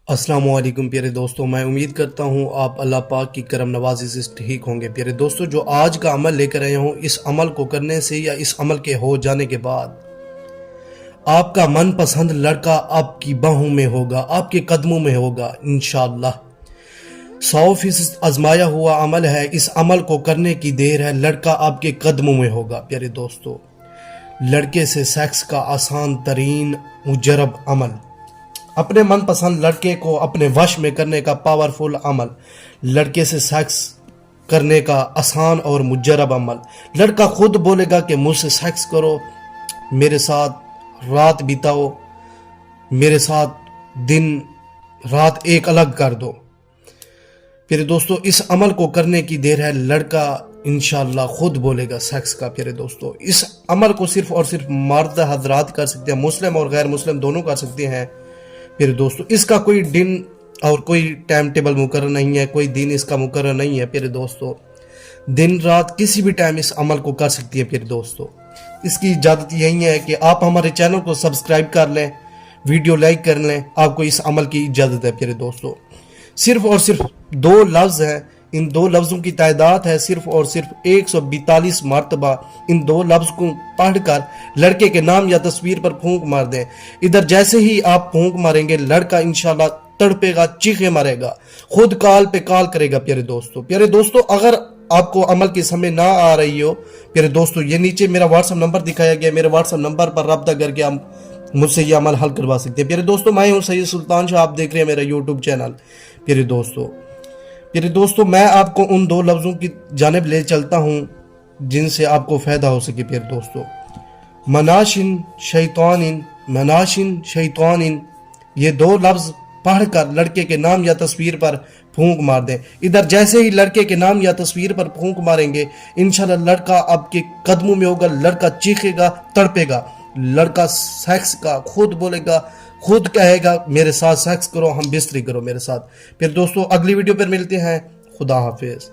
अस्सलाम वालेकुम प्यारे दोस्तों, मैं उम्मीद करता हूँ आप अल्लाह पाक की करम नवाजी से ठीक होंगे। प्यारे दोस्तों, जो आज का अमल लेकर आया हूँ, इस अमल को करने से या इस अमल के हो जाने के बाद आपका मनपसंद लड़का आपकी बाहों में होगा, आपके कदमों में होगा इंशाअल्लाह। 100% आजमाया हुआ अमल है। इस अमल को करने की देर है, लड़का आपके कदमों में होगा। प्यारे दोस्तों, लड़के से सेक्स का आसान तरीन मुजरब अमल, अपने मनपसंद लड़के को अपने वश में करने का पावरफुल अमल, लड़के से सेक्स करने का आसान और मुजरब अमल। लड़का खुद बोलेगा कि मुझसे सेक्स करो, मेरे साथ रात बिताओ, मेरे साथ दिन रात एक अलग कर दो। प्यारे दोस्तों, इस अमल को करने की देर है, लड़का इंशाअल्लाह खुद बोलेगा सेक्स का। प्यारे दोस्तों, इस अमल को सिर्फ और सिर्फ मर्द हजरात कर सकते हैं, मुस्लिम और गैर मुस्लिम दोनों कर सकते हैं। प्यारे दोस्तों, इसका कोई दिन और कोई टाइम टेबल मुकर्रर नहीं है, कोई दिन इसका मुकर्रर नहीं है। प्यारे दोस्तों, दिन रात किसी भी टाइम इस अमल को कर सकती है। प्यारे दोस्तों, इसकी इजाज़त यही है कि आप हमारे चैनल को सब्सक्राइब कर लें, वीडियो लाइक कर लें, आपको इस अमल की इजाज़त है। प्यारे दोस्तों, सिर्फ और सिर्फ 2 लफ्ज़ हैं, इन 2 लफ्ज़ों की तादाद है सिर्फ और सिर्फ 142 मरतबा। इन 2 लफ्ज़ को पढ़कर लड़के के नाम या तस्वीर पर फूंक मार दें। इधर जैसे ही आप फूंक मारेंगे, लड़का इंशाल्लाह तड़पेगा, चीखे मारेगा, खुद कॉल पे कॉल करेगा। प्यारे दोस्तों, अगर आपको अमल की समझ ना आ रही हो, प्यारे दोस्तों, ये नीचे मेरा व्हाट्सएप नंबर दिखाया गया, मेरे व्हाट्सएप नंबर पर रब्ता करके आप मुझसे ये अमल हल करवा सकते हैं। प्यारे दोस्तों, मैं हूँ सैयद सुल्तान शाह, आप देख रहे हैं मेरा यूट्यूब चैनल। प्यारे दोस्तों, मैं आपको उन 2 लफ्ज़ों की जानिब ले चलता हूँ जिनसे आपको फ़ायदा हो सके। प्यारे दोस्तों, मनाशिन शैतानिन, ये 2 लफ्ज़ पढ़कर लड़के के नाम या तस्वीर पर फूंक मार दें। इधर जैसे ही लड़के के नाम या तस्वीर पर फूंक मारेंगे, इंशाल्लाह लड़का आपके कदमों में होगा, लड़का चीखेगा, तड़पेगा, लड़का सेक्स का खुद बोलेगा, खुद कहेगा मेरे साथ सेक्स करो, हम बिस्तरी करो मेरे साथ। फिर दोस्तों, अगली वीडियो पर मिलते हैं। खुदा हाफिज।